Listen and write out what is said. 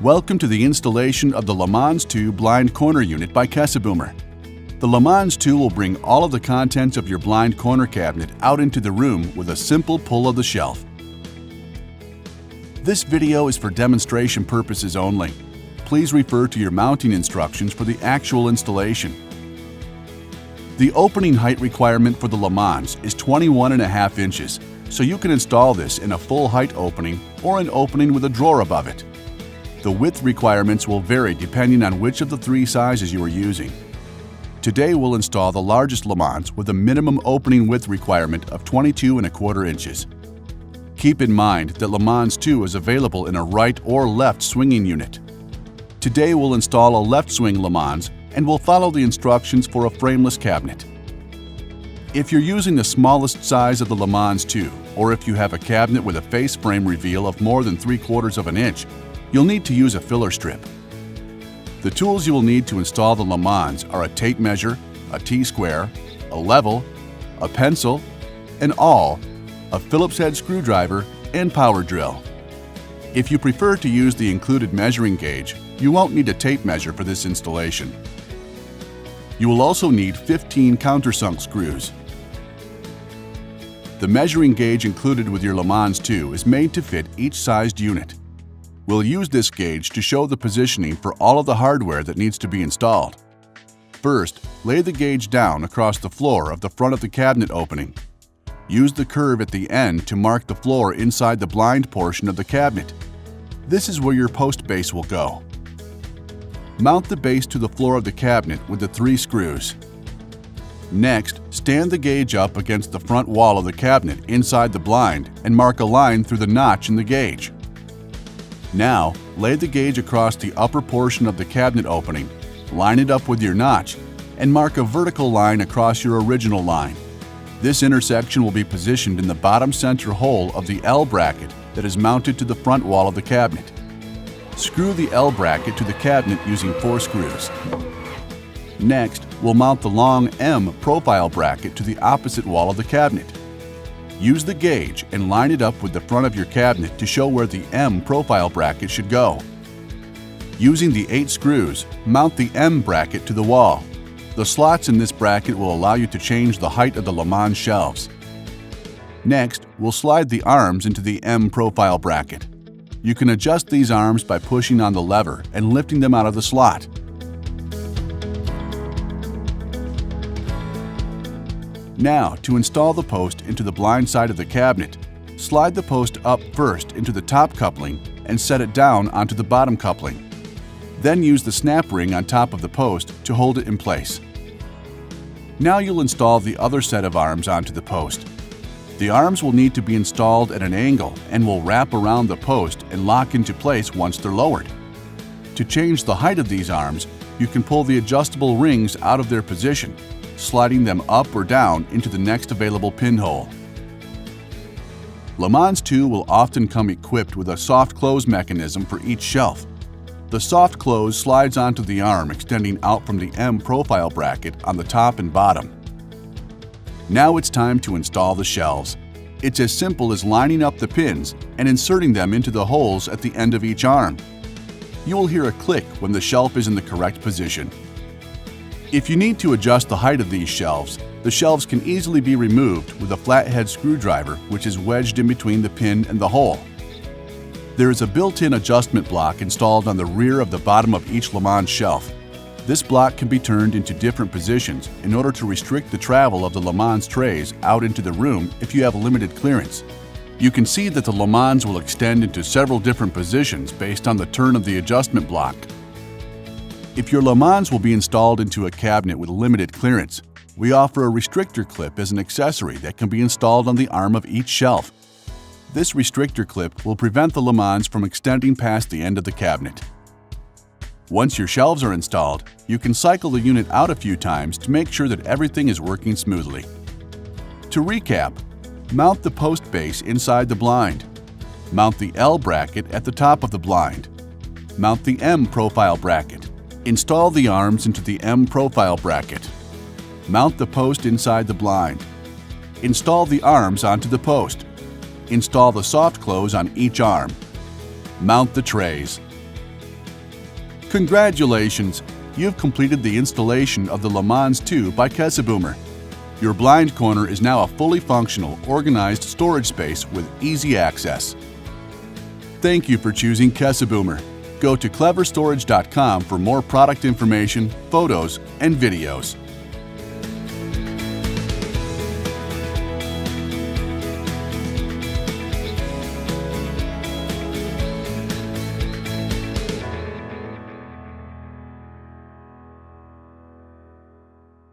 Welcome to the installation of the Lemans 2 blind corner unit by Kessebohmer. The Lemans 2 will bring all of the contents of your blind corner cabinet out into the room with a simple pull of the shelf. This video is for demonstration purposes only. Please refer to your mounting instructions for the actual installation. The opening height requirement for the Lemans is 21.5 inches, so you can install this in a full height opening or an opening with a drawer above it. The width requirements will vary depending on which of the three sizes you are using. Today we'll install the largest Lemans with a minimum opening width requirement of 22.25 inches. Keep in mind that Lemans 2 is available in a right or left swinging unit. Today we'll install a left swing Lemans and we'll follow the instructions for a frameless cabinet. If you're using the smallest size of the Lemans 2, or if you have a cabinet with a face frame reveal of more than 3/4 of an inch, you'll need to use a filler strip. The tools you will need to install the Lemans are a tape measure, a T-square, a level, a pencil, an awl, a Phillips head screwdriver, and power drill. If you prefer to use the included measuring gauge, you won't need a tape measure for this installation. You will also need 15 countersunk screws. The measuring gauge included with your Lemans 2 is made to fit each sized unit. We'll use this gauge to show the positioning for all of the hardware that needs to be installed. First, lay the gauge down across the floor of the front of the cabinet opening. Use the curve at the end to mark the floor inside the blind portion of the cabinet. This is where your post base will go. Mount the base to the floor of the cabinet with the 3 screws. Next, stand the gauge up against the front wall of the cabinet inside the blind and mark a line through the notch in the gauge. Now, lay the gauge across the upper portion of the cabinet opening, line it up with your notch, and mark a vertical line across your original line. This intersection will be positioned in the bottom center hole of the L bracket that is mounted to the front wall of the cabinet. Screw the L bracket to the cabinet using 4 screws. Next, we'll mount the long M profile bracket to the opposite wall of the cabinet. Use the gauge and line it up with the front of your cabinet to show where the M profile bracket should go. Using the 8 screws, mount the M bracket to the wall. The slots in this bracket will allow you to change the height of the Lemans shelves. Next, we'll slide the arms into the M profile bracket. You can adjust these arms by pushing on the lever and lifting them out of the slot. Now, to install the post into the blind side of the cabinet, slide the post up first into the top coupling and set it down onto the bottom coupling. Then use the snap ring on top of the post to hold it in place. Now you'll install the other set of arms onto the post. The arms will need to be installed at an angle and will wrap around the post and lock into place once they're lowered. To change the height of these arms, you can pull the adjustable rings out of their position, sliding them up or down into the next available pinhole. Lemans 2 will often come equipped with a soft close mechanism for each shelf. The soft close slides onto the arm extending out from the M profile bracket on the top and bottom. Now it's time to install the shelves. It's as simple as lining up the pins and inserting them into the holes at the end of each arm. You will hear a click when the shelf is in the correct position. If you need to adjust the height of these shelves, the shelves can easily be removed with a flathead screwdriver which is wedged in between the pin and the hole. There is a built-in adjustment block installed on the rear of the bottom of each Lemans shelf. This block can be turned into different positions in order to restrict the travel of the Lemans trays out into the room if you have limited clearance. You can see that the Lemans will extend into several different positions based on the turn of the adjustment block. If your Lemans will be installed into a cabinet with limited clearance, we offer a restrictor clip as an accessory that can be installed on the arm of each shelf. This restrictor clip will prevent the Lemans from extending past the end of the cabinet. Once your shelves are installed, you can cycle the unit out a few times to make sure that everything is working smoothly. To recap, mount the post base inside the blind. Mount the L bracket at the top of the blind. Mount the M profile bracket. Install the arms into the M profile bracket. Mount the post inside the blind. Install the arms onto the post. Install the soft close on each arm. Mount the trays. Congratulations! You've completed the installation of the Lemans 2 by Kessebohmer. Your blind corner is now a fully functional, organized storage space with easy access. Thank you for choosing Kessebohmer. Go to cleverstorage.com for more product information, photos, and videos.